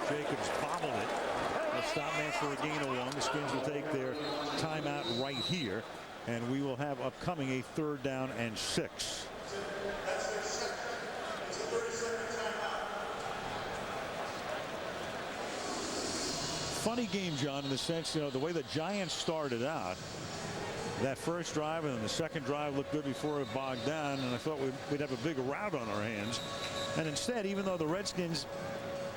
Jacobs bobbled it. A stop man for a gain of 1. The Skins will take their timeout right here, and we will have upcoming a 3rd down and 6. Funny game, John, in the sense, the way the Giants started out. That first drive and then the second drive looked good before it bogged down, and I thought we'd have a big rout on our hands. And instead, even though the Redskins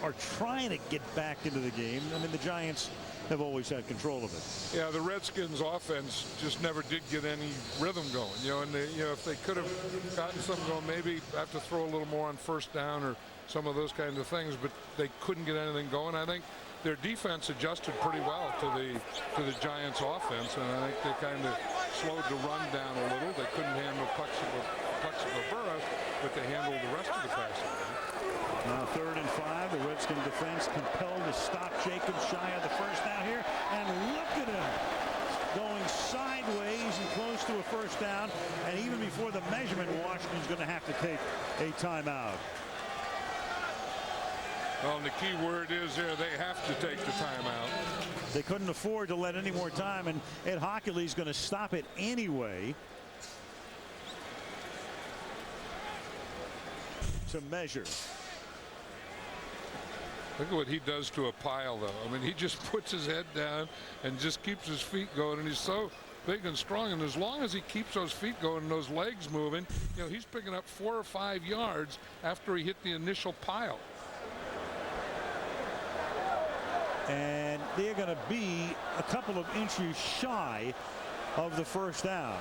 are trying to get back into the game, I mean, the Giants have always had control of it. Yeah, the Redskins offense just never did get any rhythm going. And if they could have gotten something going, maybe have to throw a little more on first down or some of those kinds of things, but they couldn't get anything going. I think their defense adjusted pretty well to the Giants offense, and I think they kind of slowed the run down a little. They couldn't handle Burris, but they handled the rest of the passing game. Now 3rd and 5. The Redskin defense compelled to stop Jacobs shy of the first down here, and look at him going sideways and close to a first down. And even before the measurement, Washington's going to have to take a timeout. Well, and the key word is there, they have to take the timeout. They couldn't afford to let any more time, and Ed Hockley's going to stop it anyway to measure. Look at what he does to a pile, though. I mean, he just puts his head down and just keeps his feet going, and he's so big and strong, and as long as he keeps those feet going and those legs moving, he's picking up 4 or 5 yards after he hit the initial pile. And they're going to be a couple of inches shy of the first down.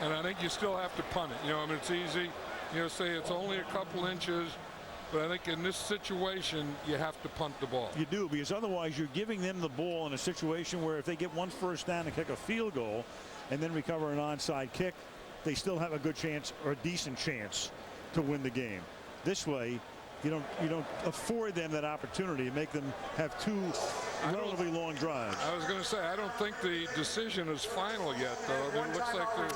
And I think you still have to punt it. I mean, it's easy, say it's only a couple inches, but I think in this situation, you have to punt the ball. You do, because otherwise you're giving them the ball in a situation where if they get one first down and kick a field goal and then recover an onside kick, they still have a good chance or a decent chance to win the game. This way, you don't afford them that opportunity and make them have 2 relatively long drives. I was going to say, I don't think the decision is final yet, though. I mean, it looks like they're...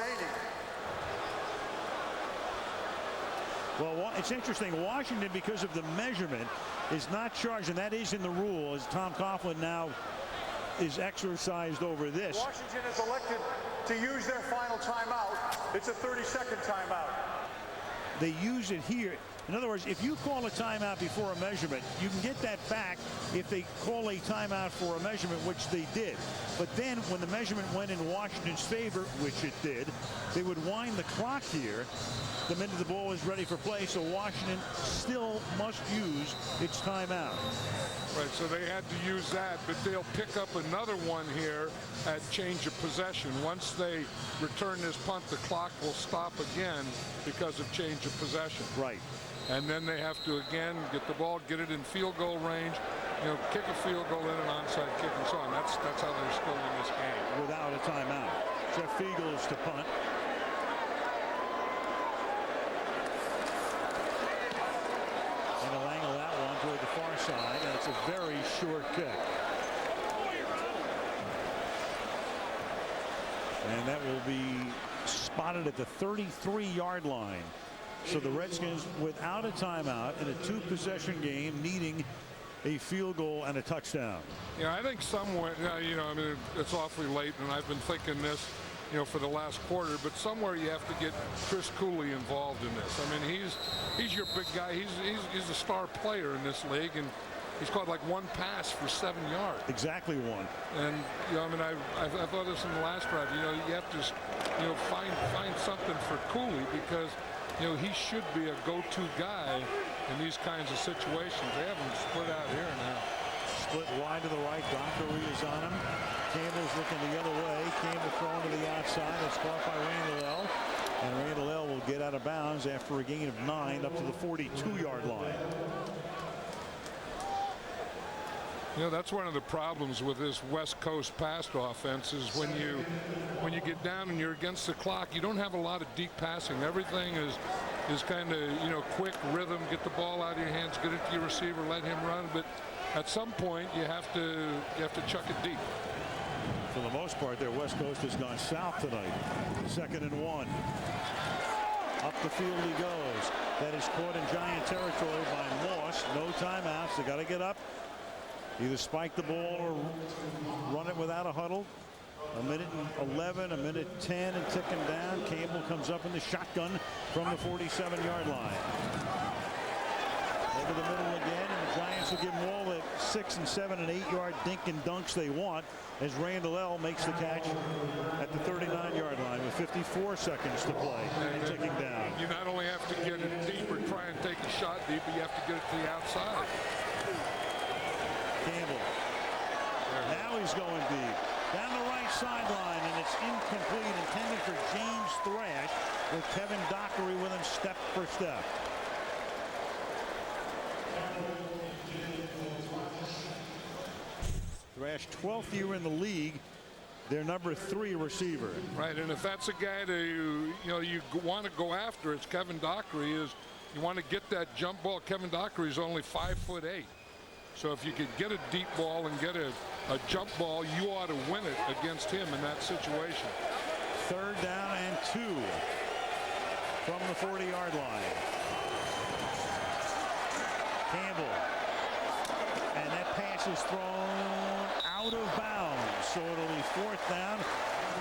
Well, it's interesting. Washington, because of the measurement, is not charged, and that is in the rule, as Tom Coughlin now is exercised over this. Washington has elected to use their final timeout. It's a 30-second timeout. They use it here. In other words, if you call a timeout before a measurement, you can get that back if they call a timeout for a measurement, which they did. But then when the measurement went in Washington's favor, which it did, they would wind the clock here the minute the ball is ready for play. So Washington still must use its timeout. Right, so they had to use that, but they'll pick up another one here at change of possession. Once they return this punt, the clock will stop again because of change of possession. Right. And then they have to again get the ball, get it in field goal range, kick a field goal in an onside kick and so on. That's how they're still in this game. Without a timeout. Jeff Fiegels to punt. And he'll angle that one toward the far side, and it's a very short kick. And that will be spotted at the 33-yard line. So the Redskins without a timeout in a 2-possession game, needing a field goal and a touchdown. Yeah, I think somewhere, I mean, it's awfully late, and I've been thinking this, for the last quarter, but somewhere you have to get Chris Cooley involved in this. I mean, he's your big guy. He's a star player in this league, and he's caught like 1 pass for 7 yards. Exactly 1. And I mean, I thought this in the last drive. You have to, find something for Cooley because. He should be a go-to guy in these kinds of situations. They have him split out here now. Split wide to the right. Dockery is on him. Campbell's looking the other way. Campbell throwing to the outside. It's caught by Randall L. And Randall L will get out of bounds after a gain of 9 up to the 42-yard line. That's one of the problems with this West Coast pass offense is when you get down and you're against the clock, you don't have a lot of deep passing. Everything is kind of, quick rhythm, get the ball out of your hands, get it to your receiver, let him run. But at some point, you have to chuck it deep. For the most part, their West Coast has gone south tonight. 2nd and 1. Up the field he goes. That is caught in Giant territory by Moss. No timeouts. They got to get up Either spike the ball or run it without a huddle. A minute and 11, a minute 10 and ticking down. Campbell comes up in the shotgun from the 47-yard line. Over the middle again, and the Giants will give them all the 6 and 7 and 8-yard dink and dunks they want as Randall L. makes the catch at the 39-yard line with 54 seconds to play and ticking down. You not only have to get it deep or try and take a shot deep, but you have to get it to the outside. Campbell. Now he's going deep. Down the right sideline, and it's incomplete, intended for James Thrash, with Kevin Dockery with him step for step. Thrash, 12th year in the league, their number 3 receiver. Right, and if that's a guy that you want to go after, it's Kevin Dockery. Is you want to get that jump ball. Kevin Dockery is only 5'8". So if you could get a deep ball and get a jump ball, you ought to win it against him in that situation. 3rd down and 2 from the 40-yard line. Campbell. And that pass is thrown out of bounds. So it'll be 4th down.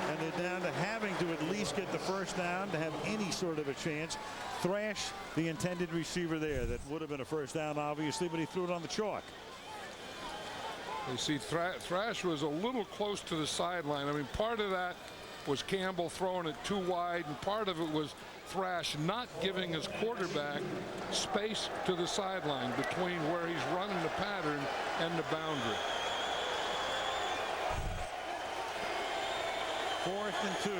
And they're down to having to at least get the 1st down to have any sort of a chance. Thrash, the intended receiver there. That would have been a 1st down, obviously, but he threw it on the chalk. You see, Thrash was a little close to the sideline. I mean, part of that was Campbell throwing it too wide, and part of it was Thrash not giving his quarterback space to the sideline between where he's running the pattern and the boundary. 4th and 2.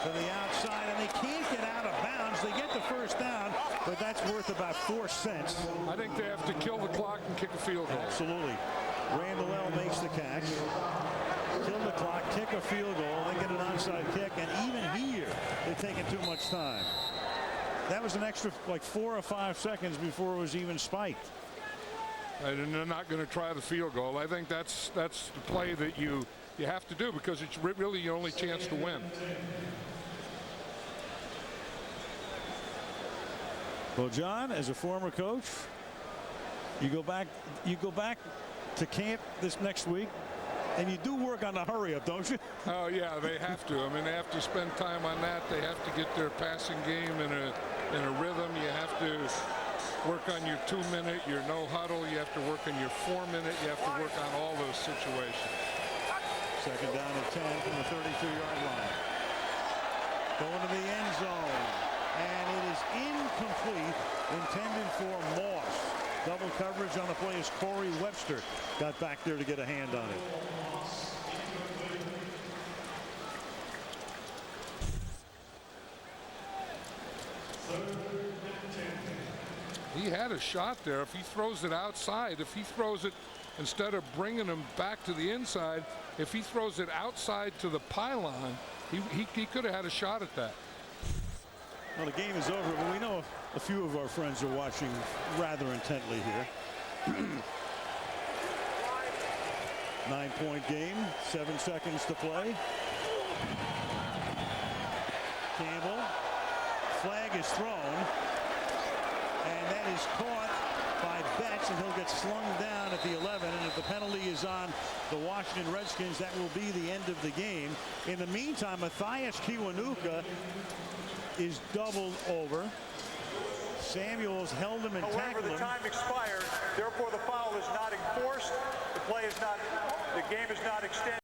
To the outside, and they can't get out of bounds. They get the 1st down, but that's worth about 4 cents. I think they have to kill the clock and kick a field goal. Absolutely. Randall L. makes the catch. Kill the clock, kick a field goal, then get an onside kick, and even here, they're taking too much time. That was an extra like 4 or 5 seconds before it was even spiked. And they're not going to try the field goal. I think that's the play that you have to do, because it's really your only chance to win. Well, John, as a former coach, you go back to camp this next week, and you do work on the hurry up, don't you? Oh yeah, they have to. I mean, they have to spend time on that. They have to get their passing game in a rhythm. You have to work on your 2-minute, your no huddle. You have to work on your 4-minute. You have to work on all those situations. 2nd down and 10 from the 32-yard line. Going to the end zone. And it is incomplete, intended for Moss. Double coverage on the play as Corey Webster got back there to get a hand on it. He had a shot there. If he throws it outside, if he throws it instead of bringing him back to the inside, if he throws it outside to the pylon, he could have had a shot at that. Well, the game is over, but we know a few of our friends are watching rather intently here. 9-point game, 7 seconds to play. Campbell, flag is thrown, and that is caught by Betts, and he'll get slung down at the 11. And if the penalty is on the Washington Redskins, that will be the end of the game. In the meantime, Matthias Kiwanuka is doubled over. Samuels held him and tackled him. However, the time expired. Therefore, the foul is not enforced. The game is not extended.